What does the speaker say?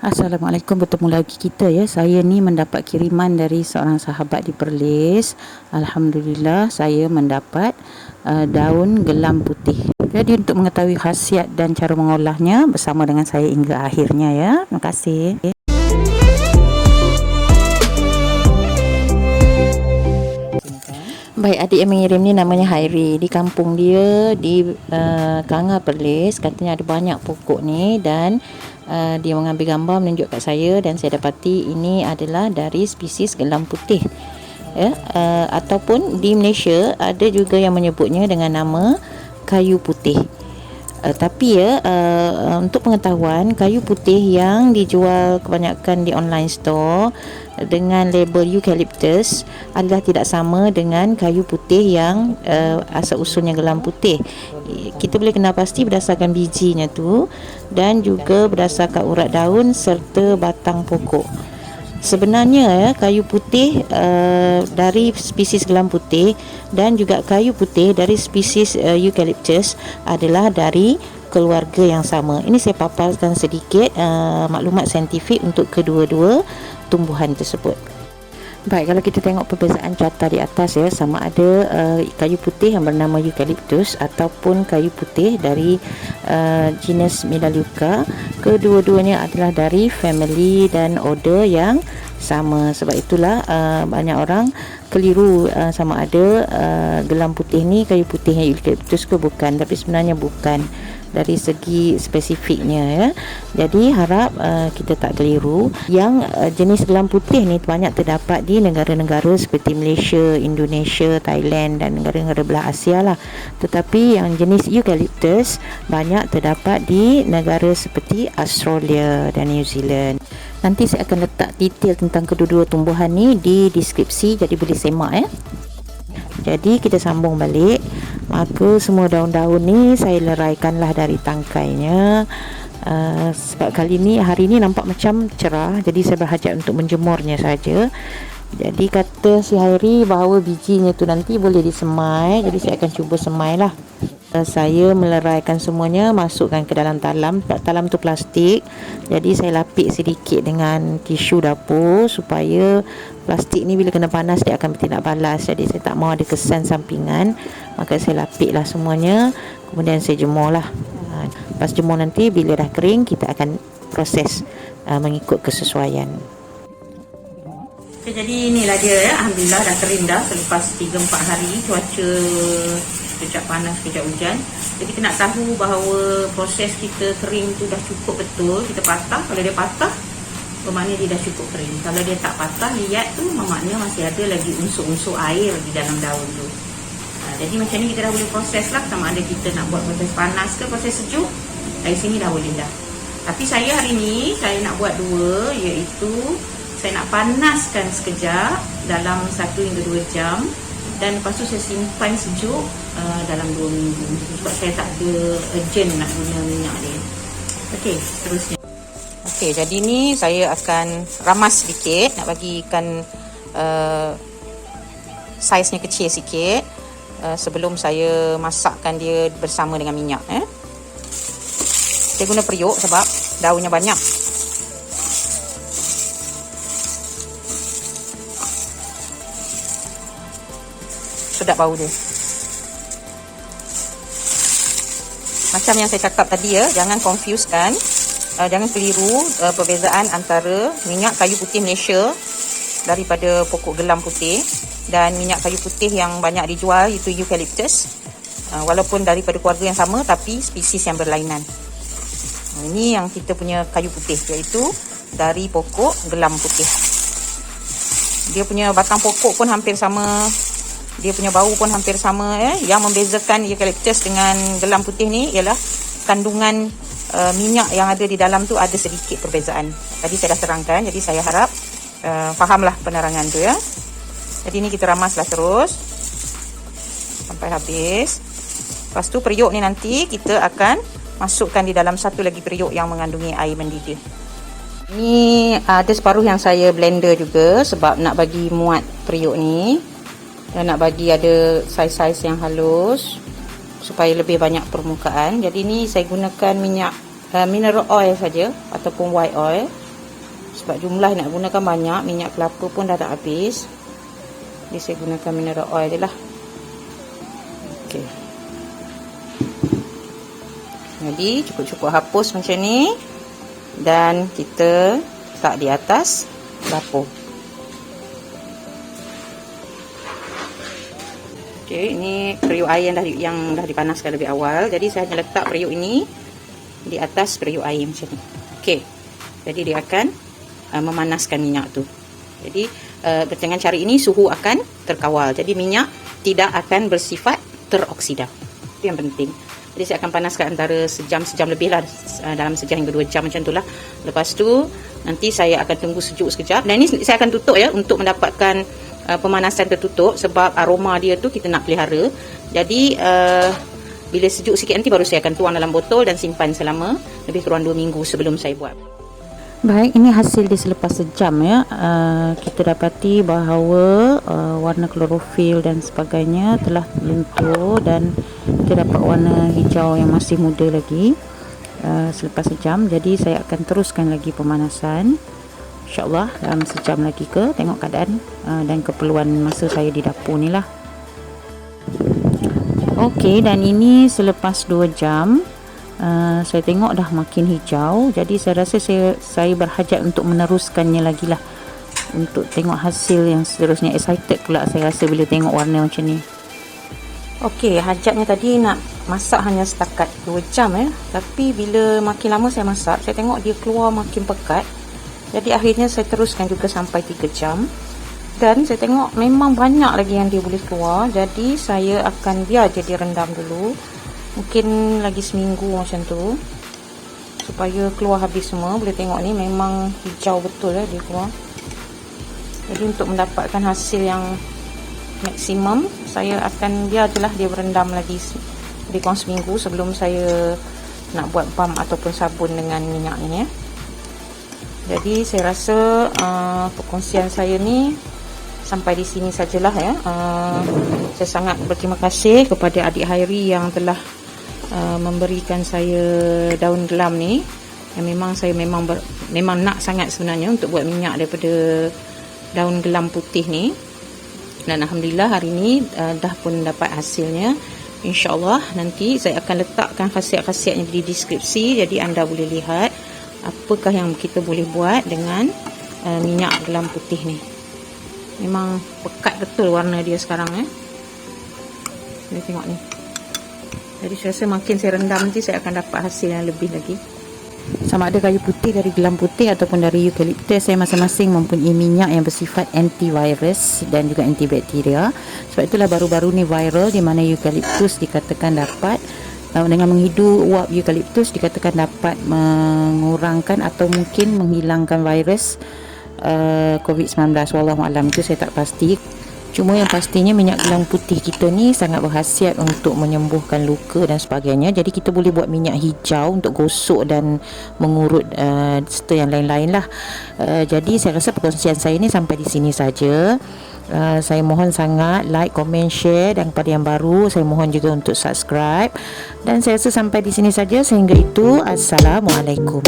Assalamualaikum, bertemu lagi kita ya. Saya ni mendapat kiriman dari seorang sahabat di Perlis. Alhamdulillah saya mendapat daun gelam putih. Jadi untuk mengetahui khasiat dan cara mengolahnya bersama dengan saya hingga akhirnya ya. Terima kasih. Baik, adik yang mengirim ni namanya Hairi. Di kampung dia di Kanga Perlis, katanya ada banyak pokok ni dan dia mengambil gambar menunjuk kat saya dan saya dapati ini adalah dari spesies gelam putih. Ya, ataupun di Malaysia ada juga yang menyebutnya dengan nama kayu putih. Tapi ya, untuk pengetahuan, kayu putih yang dijual kebanyakan di online store dengan label eucalyptus adalah tidak sama dengan kayu putih yang asal usulnya gelam putih. Kita boleh kenal pasti berdasarkan bijinya tu dan juga berdasarkan urat daun serta batang pokok. Sebenarnya kayu putih dari spesies gelam putih dan juga kayu putih dari spesies eucalyptus adalah dari keluarga yang sama. Ini saya paparkan sedikit maklumat saintifik untuk kedua-dua tumbuhan tersebut. Baik, kalau kita tengok perbezaan carta di atas ya, sama ada kayu putih yang bernama eucalyptus ataupun kayu putih dari genus Melaleuca, kedua-duanya adalah dari family dan order yang sama. Sebab itulah banyak orang keliru sama ada gelam putih ni kayu putih yang eucalyptus ke bukan, tapi sebenarnya bukan dari segi spesifiknya ya. Jadi harap kita tak keliru. Yang jenis gelam putih ni banyak terdapat di negara-negara seperti Malaysia, Indonesia, Thailand dan negara-negara belah Asia lah. Tetapi yang jenis eucalyptus banyak terdapat di negara seperti Australia dan New Zealand. Nanti saya akan letak detail tentang kedua-dua tumbuhan ni di deskripsi, jadi boleh semak ya. Jadi kita sambung balik. Maka semua daun-daun ni saya leraikanlah dari tangkainya. Sebab hari ni nampak macam cerah, jadi saya berhajat untuk menjemurnya saja. Jadi kata si Hairi bahawa bijinya tu nanti boleh disemai, jadi saya akan cuba semai lah. Saya meleraikan semuanya, masukkan ke dalam talam. Talam tu plastik, jadi saya lapik sedikit dengan tisu dapur supaya plastik ni bila kena panas dia akan bertindak balas. Jadi saya tak mahu ada kesan sampingan, maka saya lapiklah semuanya, kemudian saya jemurlah. Lepas jemur nanti bila dah kering kita akan proses mengikut kesesuaian. Okay, jadi inilah dia ya. Alhamdulillah dah kering dah selepas 3-4 hari cuaca kejap panas kejap hujan. Jadi kita nak tahu bahawa proses kita kering tu dah cukup betul. Kita patah, kalau dia patah bermakna dia dah cukup kering. Kalau dia tak patah, liat tu bermakna masih ada lagi unsur-unsur air di dalam daun tu. Jadi macam ni kita dah boleh proses lah, sama ada kita nak buat proses panas ke proses sejuk, dari sini dah boleh dah. Tapi saya hari ni saya nak buat dua, iaitu saya nak panaskan sekejap dalam 1 hingga 2 jam dan lepas tu saya simpan sejuk dalam 2 minggu. Sebab saya tak ada urgent nak guna minyak dia. Okey, terusnya. Okey, jadi ni saya akan ramas sedikit, nak bagi ikan saiznya kecil sikit sebelum saya masakkan dia bersama dengan minyak. Saya guna periuk sebab daunnya banyak. Sedap bau dia. Macam yang saya cakap tadi ya, jangan confusekan, jangan keliru perbezaan antara minyak kayu putih Malaysia daripada pokok gelam putih dan minyak kayu putih yang banyak dijual itu eucalyptus. Walaupun daripada keluarga yang sama tapi spesies yang berlainan. Ini yang kita punya kayu putih, iaitu dari pokok gelam putih. Dia punya batang pokok pun hampir sama, dia punya bau pun hampir sama ya. Yang membezakan eucalyptus dengan gelam putih ni ialah kandungan minyak yang ada di dalam tu ada sedikit perbezaan. Tadi saya dah terangkan, jadi saya harap fahamlah penerangan tu ya. Jadi ni kita ramaslah terus sampai habis. Lepas tu periuk ni nanti kita akan masukkan di dalam satu lagi periuk yang mengandungi air mendidih. Ni ada separuh yang saya blender juga sebab nak bagi muat periuk ni. Dan nak bagi ada saiz-saiz yang halus supaya lebih banyak permukaan. Jadi ni saya gunakan minyak mineral oil saja ataupun white oil. Sebab jumlah nak gunakan banyak, minyak kelapa pun dah tak habis. Jadi saya gunakan mineral oil je lah. Okey. Jadi cukup-cukup hapus macam ni. Dan kita letak di atas dapur. Okey, ini periuk air yang dah dipanaskan lebih awal. Jadi saya hanya letak periuk ini di atas periuk air macam ni. Okey. Jadi dia akan memanaskan minyak tu. Jadi dengan cara ini suhu akan terkawal. Jadi minyak tidak akan bersifat teroksida. Itu yang penting. Jadi saya akan panaskan antara sejam lebih lah, dalam sejam hingga 2 jam macam tu lah. Lepas tu nanti saya akan tunggu sejuk sekejap. Dan ini saya akan tutup ya, untuk mendapatkan pemanasan tertutup. Sebab aroma dia tu kita nak pelihara. Jadi bila sejuk sikit nanti baru saya akan tuang dalam botol dan simpan selama lebih kurang 2 minggu sebelum saya buat. Baik, ini hasil dia selepas sejam ya. Kita dapati bahawa warna klorofil dan sebagainya telah luntur dan kita dapat warna hijau yang masih muda lagi selepas sejam. Jadi saya akan teruskan lagi pemanasan, InsyaAllah dalam sejam lagi ke, tengok keadaan dan keperluan masa saya di dapur ni lah. Okey, dan ini selepas 2 jam. Saya tengok dah makin hijau. Jadi saya rasa saya berhajat untuk meneruskannya lagi lah, untuk tengok hasil yang seterusnya. Excited pula saya rasa bila tengok warna macam ni. Okey, hajatnya tadi nak masak hanya setakat 2 jam ya. Tapi bila makin lama saya masak, saya tengok dia keluar makin pekat. Jadi akhirnya saya teruskan juga sampai 3 jam. Dan saya tengok memang banyak lagi yang dia boleh keluar. Jadi saya akan biar je dia rendam dulu. Mungkin lagi seminggu macam tu, supaya keluar habis semua. Boleh tengok ni memang hijau betul dia keluar. Jadi untuk mendapatkan hasil yang maksimum, saya akan biar je lah dia berendam lagi lebih kurang seminggu sebelum saya nak buat balm ataupun sabun dengan minyak ni ya. Jadi saya rasa perkongsian saya ni sampai di sini sajalah ya. Saya sangat berterima kasih kepada adik Hairi yang telah memberikan saya daun gelam ni, yang memang saya memang nak sangat sebenarnya untuk buat minyak daripada daun gelam putih ni. Dan alhamdulillah hari ni dah pun dapat hasilnya. InsyaAllah nanti saya akan letakkan khasiat-khasiatnya di deskripsi, jadi anda boleh lihat apakah yang kita boleh buat dengan minyak gelam putih ni. Memang pekat betul warna dia sekarang ya. Boleh tengok ni. Jadi saya rasa makin saya rendam nanti saya akan dapat hasil yang lebih lagi. Sama ada kayu putih dari gelam putih ataupun dari eukaliptus, saya masing-masing mempunyai minyak yang bersifat antivirus dan juga antibakteria. Sebab itulah baru-baru ni viral, di mana eukaliptus dikatakan dapat dengan menghidu uap eukaliptus dikatakan dapat mengurangkan atau mungkin menghilangkan virus COVID-19. Wallahualam, itu saya tak pasti. Cuma yang pastinya minyak gelam putih kita ni sangat berkhasiat untuk menyembuhkan luka dan sebagainya. Jadi kita boleh buat minyak hijau untuk gosok dan mengurut serta yang lain-lain lah. Jadi saya rasa perkongsian saya ni sampai di sini saja. Saya mohon sangat like, komen, share, dan kepada yang baru saya mohon juga untuk subscribe. Dan saya rasa sampai di sini saja. Sehingga itu, Assalamualaikum.